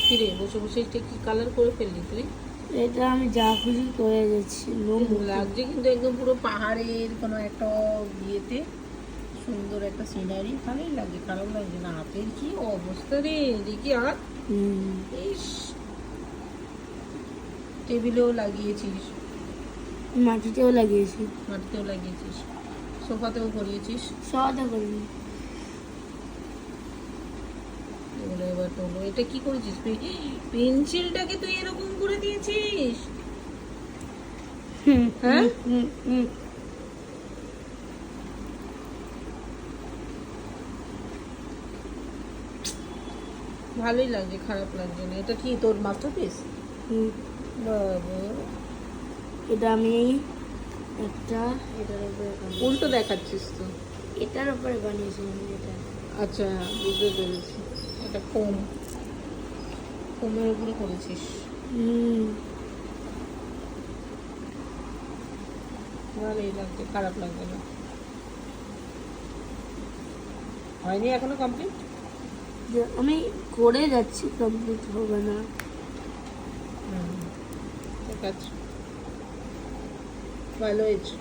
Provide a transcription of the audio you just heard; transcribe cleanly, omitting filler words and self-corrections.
কিরে বসে বসে এটা কি কালার করে ফেললি তুই? এটা আমি যা খুশি করে যাচ্ছি। লাগছে কিন্তু একদম পুরো পাহাড়ের কোনো একটা বিয়েতে সুন্দর একটা সিনারি, ভালোই লাগছে, খারাপ লাগছে না। হাতের কি অবস্থা রে, দেখি আর ইস, টেবিলেও লাগিয়েছিস, মাটিতেও লাগিয়েছি, মাটিতেও লাগিয়েছিস, সোফাতেও করিয়েছিস। সবটা করিনি। এগুলো এবার তোলো। এটা কি করেছিস তুই? পেন্সিলটাকে তুই এরকম করে দিয়েছিস? হ্যাঁ, ভালোই লাগছে, খারাপ লাগছে না। এটা কি তোর মাস্টারপিস? বাবা, এটা আমি একটা এটার উপরে উল্টো দেখাচ্ছিস তো। এটার উপরে বানিয়েছিলাম এটা। আচ্ছা, বুঝতে পেরেছি। এটা ফোম, ফোমের উপরে করেছিস। ভালোই লাগছে, খারাপ লাগছে না। হয়নি এখনো কমপ্লিট? আমি করে যাচ্ছি, কমপ্লিট হবে না। ঠিক আছে, ভালো হয়েছে।